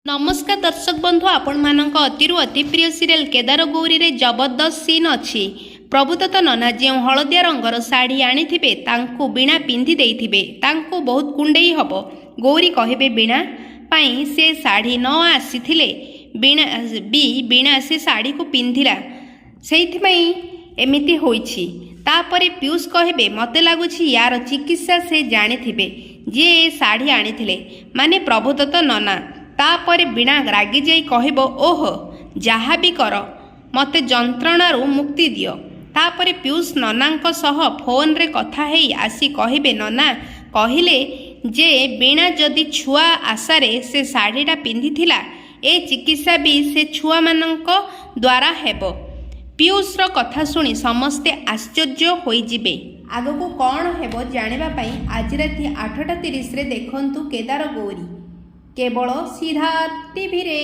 नमस्कार दर्शक बंधु आपण मानक अतिरु अति प्रिय सीरियल केदार गौरी रे जबरदस्त सीन अच्छी। प्रभुदत्त नना जो हलदिया रंगर शाढ़ी आनी तांकु बीणा पिंधि देइथिबे तांकु बहुत कुंडेई हब। गौरी कहिबे बीणा पाई से शाढ़ी न आसीथिले बीणा से शाढ़ी को पिंधिला सेइथिमाई एमिति होइछि। तापरे पीयूष कहिबे मते लागुछि यार चिकित्सा से जानिथिबे जे शाढ़ी आनीथिले माने प्रभुदत्त नना। तापर बीणा रागी जाई कहब ओहो जहा भी कर मते जंत्रणारू मुक्ति दियो। तापर पीयूष ननांक सह फोन रे कथा हेई आसी कहिबे नना कहिले जे बीणा जदि छुआ आशारे से शाढ़ीटा पिंधिथिला ए चिकित्सा भी से छुआ मानक द्वारा हेबो। पीयूष रो कथा सुनी समस्ते आश्चर्य होई जिबे। आगको कौन हेबो जानिबा पई आज राति 8:30 रे देखंतु केदार गौरी केवल सिद्धार्थ टीवी रे।